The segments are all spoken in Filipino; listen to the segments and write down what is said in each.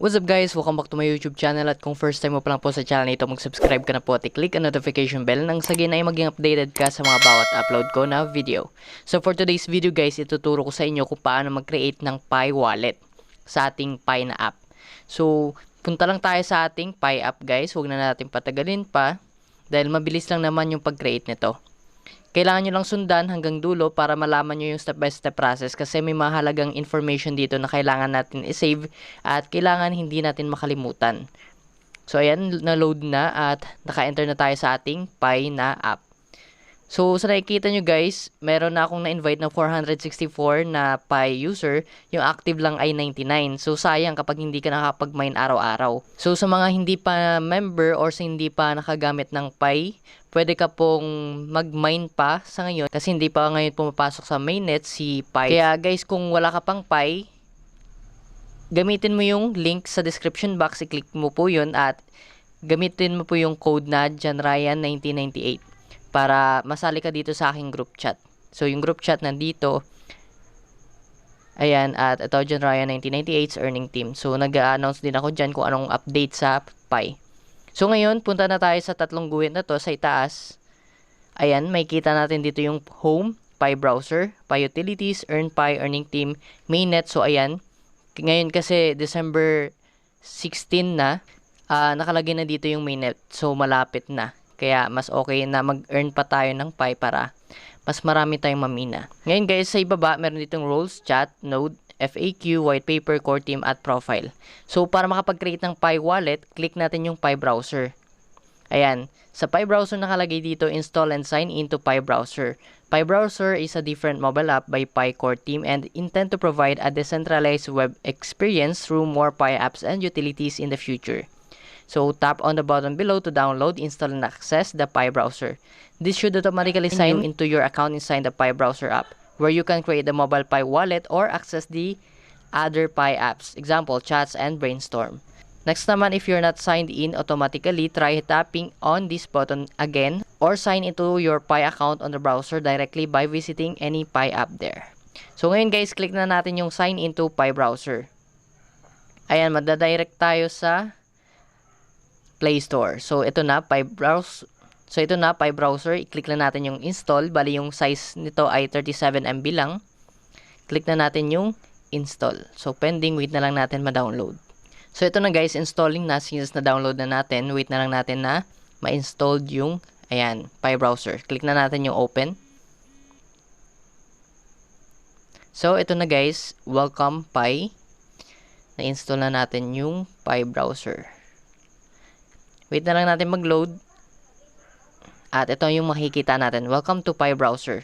What's up guys? Welcome back to my YouTube channel at kung first time mo pa lang po sa channel nito, mag-subscribe ka na po at i-click ang notification bell nang sa ay maging updated ka sa mga bawat upload ko na video. So for today's video guys, ituturo ko sa inyo kung paano mag-create ng Pi wallet sa ating Pi na app. So punta lang tayo sa ating Pi app guys, huwag na natin patagalin pa dahil mabilis lang naman yung pag-create nito. Kailangan nyo lang sundan hanggang dulo para malaman nyo yung step-by-step process kasi may mahalagang information dito na kailangan natin i-save at kailangan hindi natin makalimutan. So, ayan, na-load na at naka-enter na tayo sa ating Pi na app. So, sa nakikita nyo guys, meron na akong na-invite na 464 na Pi user, yung active lang ay 99. So, sayang kapag hindi ka nakapag-mine araw-araw. So, sa mga hindi pa member or sa hindi pa nakagamit ng Pi, pwede ka pong mag-mine pa sa ngayon kasi hindi pa ngayon pumapasok sa mainnet si Pi. Kaya guys, kung wala ka pang Pi, gamitin mo yung link sa description box, i-click mo po yun at gamitin mo po yung code na JanRyan1998 para masali ka dito sa aking group chat. So, yung group chat nandito. Ayan, at ito, JanRyan1998's earning team. So, nag-a-announce din ako dyan kung anong update sa Pi. So, ngayon, punta na tayo sa tatlong guhit na to sa itaas. Ayan, may kita natin dito yung home, Pi browser, Pi utilities, earn Pi, earning team, mainnet. So, ayan. Ngayon kasi, December 16 na, nakalagay na dito yung mainnet. So, malapit na. Kaya mas okay na mag-earn pa tayo ng Pi para mas marami tayong mamina. Ngayon guys, sa ibaba, meron ditong roles, chat, node, FAQ, white paper, core team, at profile. So, para makapag-create ng Pi wallet, click natin yung Pi browser. Ayan. Sa Pi browser nakalagay dito, install and sign into Pi browser. Pi browser is a different mobile app by Pi core team and intend to provide a decentralized web experience through more Pi apps and utilities in the future. So, tap on the button below to download, install, and access the Pi browser. This should automatically sign you into your account inside the Pi browser app, where you can create the mobile Pi wallet or access the other Pi apps, example, chats, and brainstorm. Next naman, if you're not signed in automatically, try tapping on this button again or sign into your Pi account on the browser directly by visiting any Pi app there. So, ngayon guys, click na natin yung sign into Pi browser. Ayan, madadirect tayo sa Play Store. So, ito na, Pi browser. So, ito na, Pi browser. I-click na natin yung install. Bali, yung size nito ay 37 MB lang. Click na natin yung install. So, pending. Wait na lang natin ma-download. So, ito na guys, installing na. Since na-download na natin, wait na lang natin na ma-installed yung, ayan, Pi browser. Click na natin yung open. So, ito na guys, welcome Pi. Na-install na natin yung Pi browser. Wait na lang natin mag-load. At ito yung makikita natin. Welcome to Pi browser.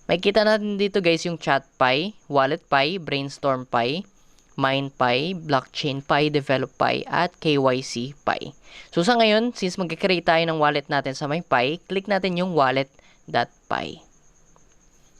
Makikita natin dito guys yung chat Pi, wallet Pi, brainstorm Pi, mine Pi, blockchain Pi, develop Pi, at KYC Pi. So sa ngayon, since mag-create tayo ng wallet natin sa may Pi, click natin yung wallet.pi.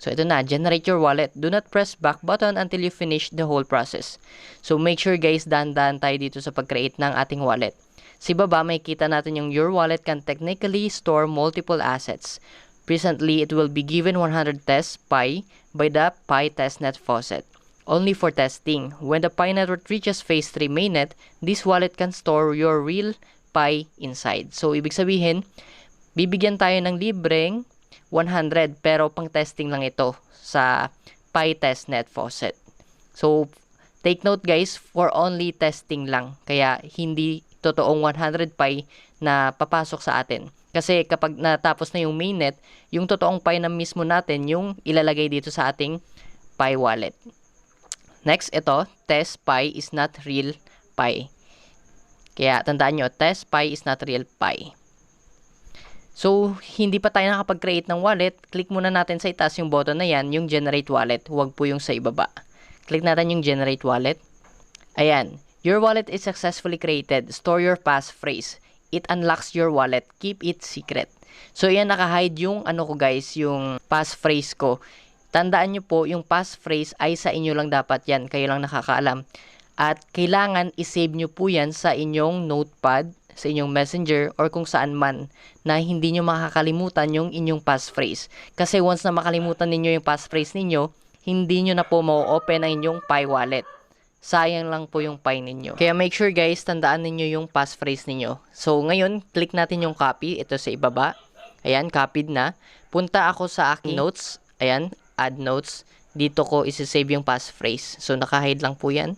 So ito na, generate your wallet. Do not press back button until you finish the whole process. So make sure guys, dahan-dahan tayo dito sa pag-create ng ating wallet. Sa baba, may kita natin yung your wallet can technically store multiple assets. Presently, it will be given 100 tests Pi by the Pi testnet faucet. Only for testing. When the Pi network reaches phase 3 mainnet, this wallet can store your real Pi inside. So, ibig sabihin, bibigyan tayo ng libreng 100 pero pang testing lang ito sa Pi testnet faucet. So, take note guys, for only testing lang. Kaya, hindi totoong 100 Pi na papasok sa atin. Kasi kapag natapos na yung mainnet, yung totoong Pi na mismo natin yung ilalagay dito sa ating Pi wallet. Next, ito, test Pi is not real Pi. Kaya tandaan nyo, test Pi is not real Pi. So, hindi pa tayo nakapag-create ng wallet, click muna natin sa itaas yung button na yan, yung generate wallet. Huwag po yung sa ibaba. Click natin yung generate wallet. Ayan. Your wallet is successfully created. Store your passphrase. It unlocks your wallet. Keep it secret. So, yan, naka-hide yung, ko guys, yung passphrase ko. Tandaan nyo po, yung passphrase ay sa inyo lang dapat yan. Kayo lang nakakaalam. At kailangan isave nyo po yan sa inyong notepad, sa inyong messenger, or kung saan man na hindi nyo makakalimutan yung inyong passphrase. Kasi once na makalimutan ninyo yung passphrase ninyo, hindi nyo na po ma-open ang inyong Pi wallet. sayang lang po yung Pi ninyo. Kaya make sure guys, tandaan ninyo yung passphrase ninyo. So ngayon, click natin yung copy. Ito sa ibaba. Ayan, copied na. Punta ako sa aking notes. Ayan, add notes. Dito ko isi-save yung passphrase. So naka-hide lang po yan.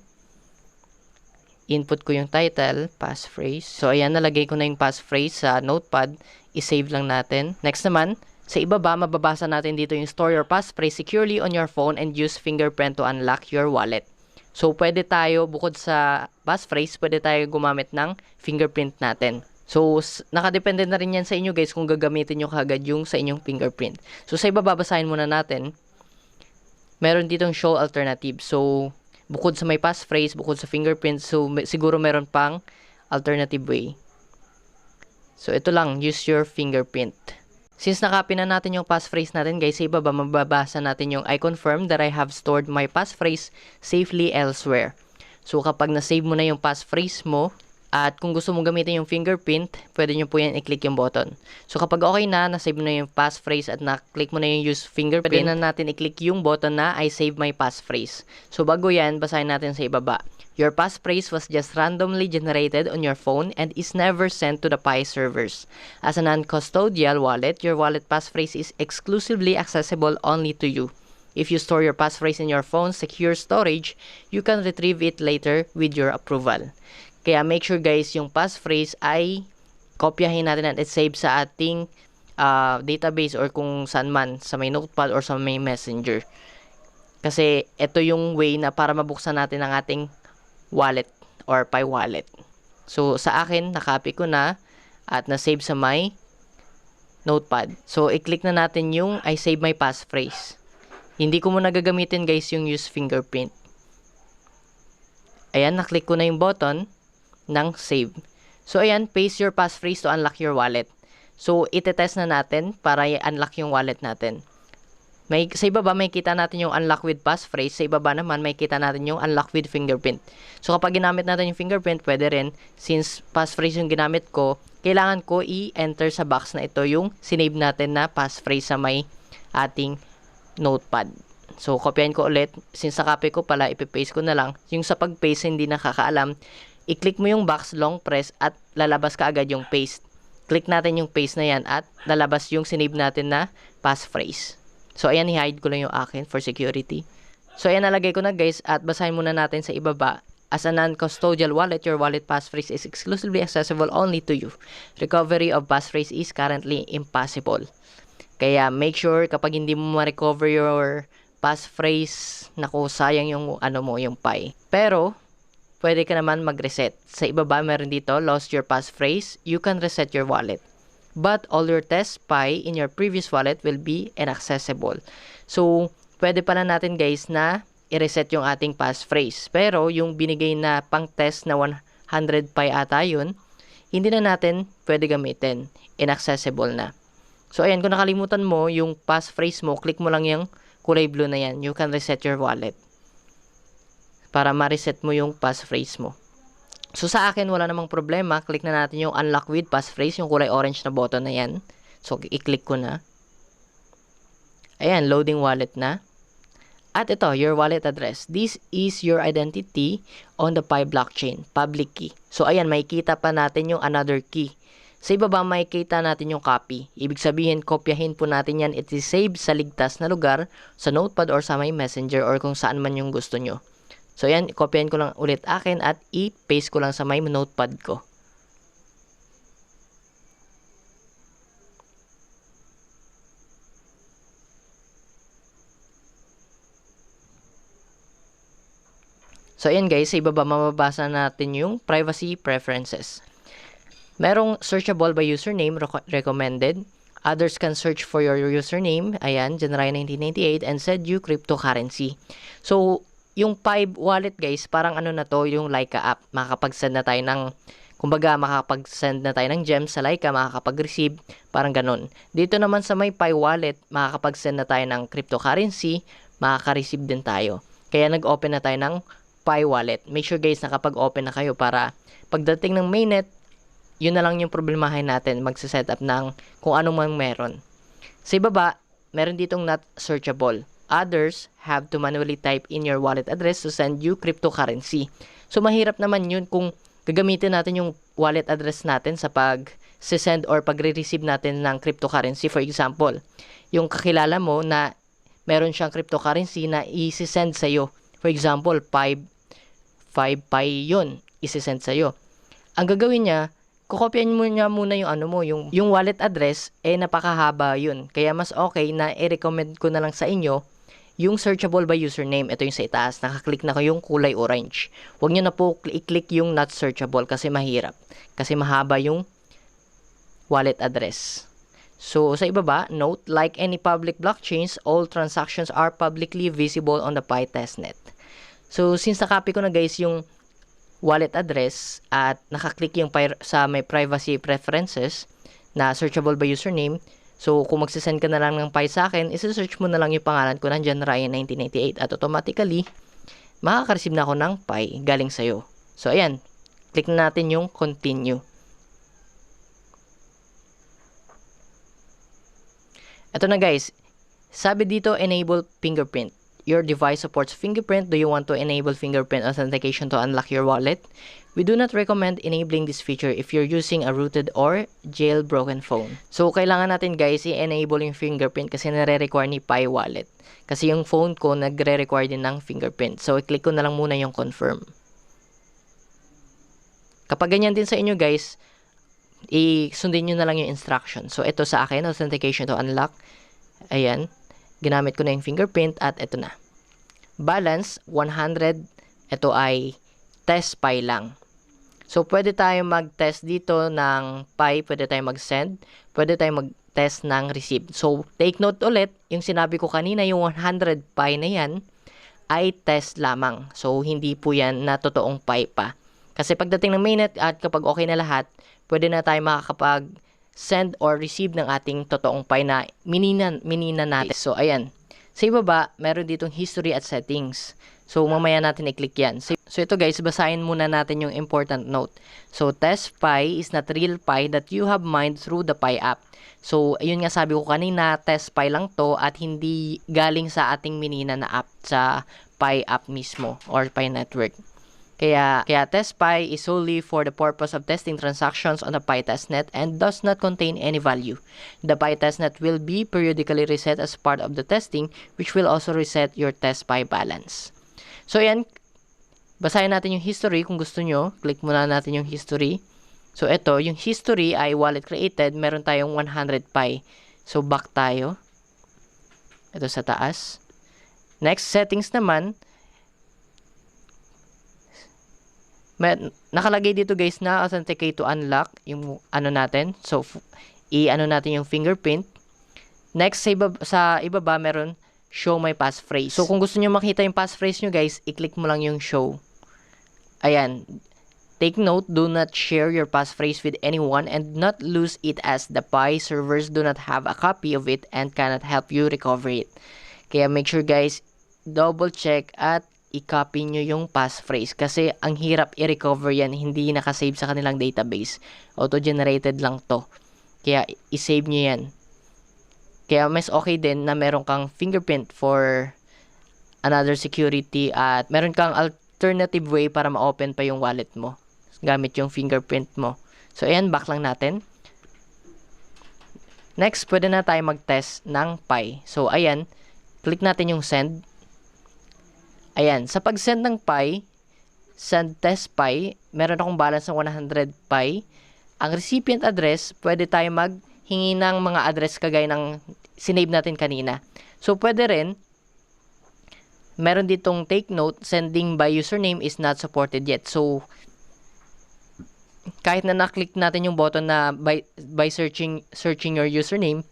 Input ko yung title, passphrase. So ayan, nalagay ko na yung passphrase sa notepad. I-save lang natin. Next naman, sa ibaba, mababasa natin dito yung store your passphrase securely on your phone and use fingerprint to unlock your wallet. So pwede tayo, bukod sa passphrase, pwede tayo gumamit ng fingerprint natin. So nakadepende na rin yan sa inyo guys kung gagamitin nyo kagad yung sa inyong fingerprint. So sa ibaba, basahin muna natin. Meron ditong show alternative. So bukod sa may passphrase, bukod sa fingerprint, so siguro meron pang alternative way. So ito lang, use your fingerprint. Since nakapin na natin yung passphrase natin guys, sa ibaba mababasa natin yung I confirm that I have stored my passphrase safely elsewhere. So kapag na-save mo na yung passphrase mo, at kung gusto mong gamitin yung fingerprint, pwede nyo po yan i-click yung button. So kapag okay na, na-save mo na yung passphrase at na-click mo na yung use fingerprint, pwede na natin i-click yung button na I save my passphrase. So bago yan, basahin natin sa ibaba. Your passphrase was just randomly generated on your phone and is never sent to the Pi servers. As a non-custodial wallet, your wallet passphrase is exclusively accessible only to you. If you store your passphrase in your phone's secure storage, you can retrieve it later with your approval. Kaya make sure guys, yung passphrase ay kopyahin natin at save sa ating database or kung saan man, sa may notepad or sa may messenger. Kasi ito yung way na para mabuksan natin ang ating wallet or Pi wallet. So sa akin, nakopy ko na at na-save sa my notepad. So i-click na natin yung I save my passphrase. Hindi ko muna gagamitin guys yung use fingerprint. Ayan, na-click ko na yung button ng save. So ayan, paste your passphrase to unlock your wallet. So itetest na natin para i-unlock yung wallet natin. Sa ibaba may kita natin yung unlock with passphrase, sa ibaba naman may kita natin yung unlock with fingerprint. So kapag ginamit natin yung fingerprint, pwede rin. Since passphrase yung ginamit ko, kailangan ko i-enter sa box na ito yung sinave natin na passphrase sa may ating notepad. So kopyahin ko ulit. Since nakopy ko pala, ipipaste ko na lang. Yung sa pag-paste hindi nakakaalam, i-click mo yung box, long press, at lalabas ka agad yung paste. Click natin yung paste na yan at lalabas yung sinave natin na passphrase. So, ayan, i-hide ko lang yung akin for security. So, ayan, nalagay ko na guys at basahin muna natin sa ibaba. As a non-custodial wallet, your wallet passphrase is exclusively accessible only to you. Recovery of passphrase is currently impossible. Kaya, make sure kapag hindi mo ma-recover your passphrase, naku, sayang yung yung Pi. Pero, pwede ka naman mag-reset. Sa ibaba, meron dito, lost your passphrase, you can reset your wallet. But all your test Pi in your previous wallet will be inaccessible. So, pwede pala natin guys na i-reset yung ating passphrase. Pero, yung binigay na pang-test na 100 Pi ata yun, hindi na natin pwede gamitin. Inaccessible na. So, ayan, kung nakalimutan mo yung passphrase mo, click mo lang yung kulay blue na yan. You can reset your wallet para ma-reset mo yung passphrase mo. So, sa akin, wala namang problema. Click na natin yung unlock with passphrase, yung kulay orange na button na yan. So, i-click ko na. Ayan, loading wallet na. At ito, your wallet address. This is your identity on the Pi blockchain, public key. So, ayan, makikita pa natin yung another key. Sa ibaba, makikita natin yung copy. Ibig sabihin, kopyahin po natin yan. It is saved sa ligtas na lugar, sa notepad or sa may messenger or kung saan man yung gusto nyo. So, yan, kopyahin ko lang ulit akin at i-paste ko lang sa may notepad ko. So, ayan guys, sa ibaba mababasa natin yung privacy preferences. Merong searchable by username recommended. Others can search for your username. Ayan, January 1998 and send you cryptocurrency. So, yung Pi wallet guys, parang na to, yung Laika app. Makakapag-send na tayo ng, kumbaga makakapag-send na tayo ng gems sa Laika, makakapag-receive, parang ganun. Dito naman sa may Pi wallet, makakapag-send na tayo ng cryptocurrency, makaka-receive din tayo. Kaya nag-open na tayo ng Pi wallet. Make sure guys, nakapag-open na kayo para pagdating ng mainnet, yun na lang yung problemahin natin, magsa-setup ng kung ano mang meron. Sa ibaba, meron ditong not searchable. others have to manually type in your wallet address to send you cryptocurrency. So, mahirap naman yun kung gagamitin natin yung wallet address natin sa pag-send or pagre-receive natin ng cryptocurrency. For example, yung kakilala mo na meron siyang cryptocurrency na i-send sa'yo. For example, 5 Pi yun, i-send sa'yo. Ang gagawin niya, kukopyahin mo niya muna yung yung wallet address, napakahaba yun. Kaya mas okay na i-recommend ko na lang sa inyo yung searchable by username. Ito yung sa itaas, nakaklik na ko yung kulay orange. Huwag nyo na po i-click yung not searchable kasi mahirap. Kasi mahaba yung wallet address. So, sa ibaba, note, like any public blockchains, all transactions are publicly visible on the Pi testnet. So, since nakopy ko na guys yung wallet address at nakaklik yung sa may privacy preferences na searchable by username, so kung magsisend ka na lang ng Pi sa akin, isi-search mo na lang yung pangalan ko, nandyan Ryan1998 at automatically, makaka-receive na ako ng Pi galing sa'yo. So, ayan, click na natin yung continue. Ito na guys, sabi dito enable fingerprint. Your device supports fingerprint. Do you want to enable fingerprint authentication to unlock your wallet? We do not recommend enabling this feature if you're using a rooted or jailbroken phone. So, kailangan natin guys i-enable yung fingerprint kasi nare-require ni Pi Wallet. Kasi yung phone ko nagre-require din ng fingerprint. So, i-click ko na lang muna yung confirm. Kapag ganyan din sa inyo guys, sundin nyo na lang yung instruction. So, ito sa akin, authentication to unlock. Ayan. Ginamit ko na yung fingerprint at ito na. Balance, 100. Ito ay test Pi lang. So, pwede tayo mag-test dito ng Pi. Pwede tayo mag-send. Pwede tayo mag-test ng receive. So, take note ulit, yung sinabi ko kanina, yung 100 Pi na yan, ay test lamang. So, hindi po yan na totoong Pi pa. Kasi pagdating ng mainnet at kapag okay na lahat, pwede na tayo makakapag-send or receive ng ating totoong Pi na minina natin. So, ayan. Sa ibaba, meron ditong history at settings. So, mamaya natin i-click yan. So, ito guys, basahin muna natin yung important note. So, test Pi is not real Pi that you have mined through the Pi app. So, ayun nga sabi ko kanina, test Pi lang to at hindi galing sa ating minina na app sa Pi app mismo or Pi network. Kaya test Pi is solely for the purpose of testing transactions on the Pi testnet and does not contain any value. The Pi testnet will be periodically reset as part of the testing, which will also reset your test Pi balance. So, yan. Basahin natin yung history kung gusto nyo. Click muna natin yung history. So, ito, yung history ay wallet created. Meron tayong 100 Pi. So, back tayo. Ito sa taas. Next, settings naman. Nakalagay dito guys na authenticate to unlock yung natin. So, natin yung fingerprint. Next, sa ibaba meron show my passphrase. So, kung gusto nyo makita yung passphrase nyo guys, i-click mo lang yung show. Ayan. Take note, do not share your passphrase with anyone and not lose it as the Pi servers do not have a copy of it and cannot help you recover it. Kaya make sure guys, double check at i-copy nyo yung passphrase kasi ang hirap i-recover yan, hindi nakasave sa kanilang database. Auto-generated lang to. Kaya i-save nyo yan. Kaya mas okay din na meron kang fingerprint for another security at meron kang alternative way para ma-open pa yung wallet mo gamit yung fingerprint mo. So, ayan, back lang natin. Next, pwede na tayo mag-test ng Pi. So, ayan, click natin yung send. Ayan, sa pag-send ng Pi, send test Pi, meron akong balance ng 100 Pi. Ang recipient address, pwede tayo maghingi ng mga address kagaya ng sinave natin kanina. So, pwede rin, meron ditong take note, sending by username is not supported yet. So, kahit na naklik natin yung button na by searching your username,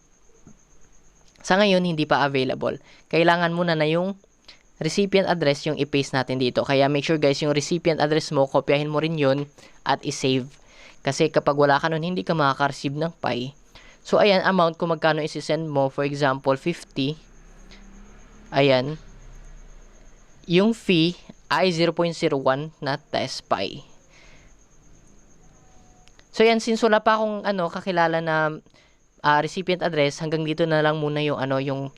sa ngayon, hindi pa available. Kailangan muna na yung recipient address yung i-paste natin dito. Kaya make sure guys, yung recipient address mo, kopyahin mo rin yun at i-save. Kasi kapag wala ka nun, hindi ka makaka-receive ng Pi. So, ayan, amount kung magkano isi-send mo. For example, 50. Ayan. Yung fee ay 0.01 na test Pi. So, yan, since wala pa akong kakilala na recipient address, hanggang dito na lang muna yung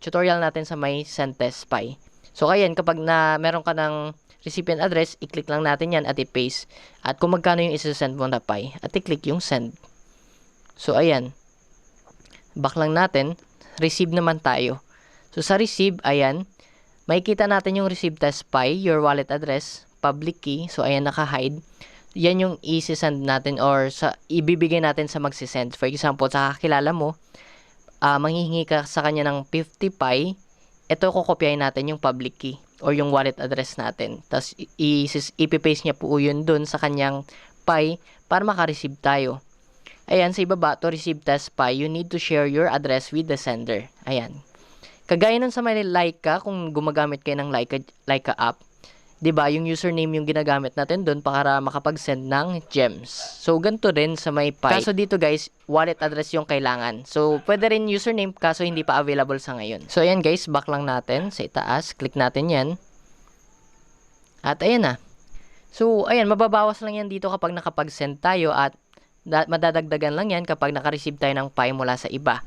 tutorial natin sa may send test Pi. So, ayan, kapag meron ka ng recipient address, i-click lang natin yan at i-paste. At kung magkano yung isi-send mo na Pi, at i-click yung send. So, ayan. Back lang natin. Receive naman tayo. So, sa receive, ayan, makikita natin yung receive test Pi, your wallet address, public key. So, ayan, naka-hide. Yan yung isi-send natin or ibibigay natin sa magsisend. For example, sa kakilala mo, manghihingi ka sa kanya ng 50 Pi, ito kukopyahin natin yung public key or yung wallet address natin. Tapos, ipipaste niya po yun dun sa kanyang Pi para makareceive tayo. Ayan, sa ibaba, to receive test Pi, you need to share your address with the sender. Ayan. Kagaya nun sa may Laika, kung gumagamit kayo ng Laika app, 'di ba, yung username yung ginagamit natin doon para makapag-send ng gems. So, ganito rin sa may Pi. Kaso dito guys, wallet address yung kailangan. So, pwede rin username kaso hindi pa available sa ngayon. So, ayan guys, back lang natin sa itaas. Click natin yan. At ayan na. So, ayan, mababawas lang yan dito kapag nakapag-send tayo at madadagdagan lang yan kapag naka-receive tayo ng Pi mula sa iba.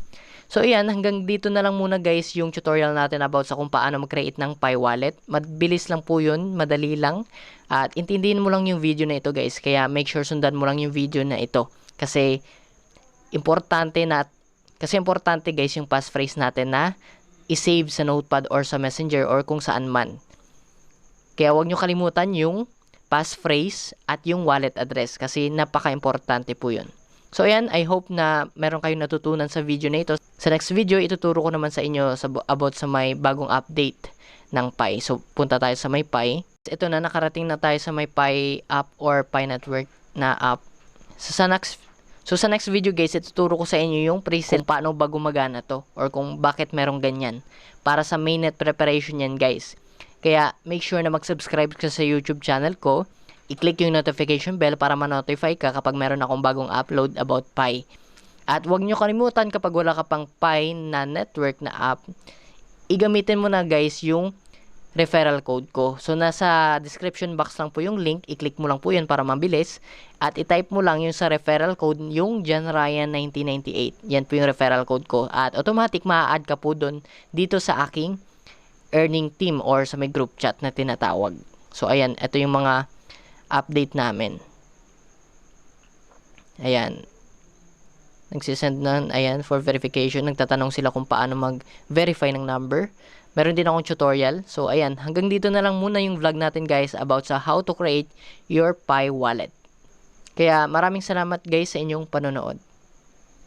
So, ayan, hanggang dito na lang muna guys yung tutorial natin about sa kung paano mag-create ng Pi wallet. Mabilis lang po yun, madali lang. At intindihin mo lang yung video na ito guys. Kaya make sure sundan mo lang yung video na ito. Kasi importante guys yung passphrase natin na i-save sa notepad or sa messenger or kung saan man. Kaya huwag nyo kalimutan yung passphrase at yung wallet address kasi napaka-importante po yun. So, ayan, I hope na meron kayong natutunan sa video na ito. Sa next video, ituturo ko naman sa inyo about sa may bagong update ng Pi. So, punta tayo sa may Pi. Ito na, nakarating na tayo sa may Pi app or Pi network na app. So, sa next video guys, ituturo ko sa inyo yung preset kung paano ba gumagana to or kung bakit merong ganyan. Para sa mainnet preparation yan guys. Kaya, make sure na mag-subscribe ka sa YouTube channel ko. I-click yung notification bell para ma-notify ka kapag meron akong bagong upload about Pi. At huwag nyo kalimutan kapag wala ka pang Pi na network na app, igamitin mo na guys yung referral code ko. So, nasa description box lang po yung link. I-click mo lang po yun para mabilis. At i-type mo lang yung sa referral code yung JanRyan1998. Yan po yung referral code ko. At automatic ma-add ka po dun dito sa aking earning team or sa may group chat na tinatawag. So, ayan. Ito yung mga update namin. Ayan. Nagsisend na, ayan, for verification. Nagtatanong sila kung paano mag-verify ng number. Meron din akong tutorial. So, ayan. Hanggang dito na lang muna yung vlog natin, guys, about sa how to create your Pi wallet. Kaya, maraming salamat, guys, sa inyong panonood.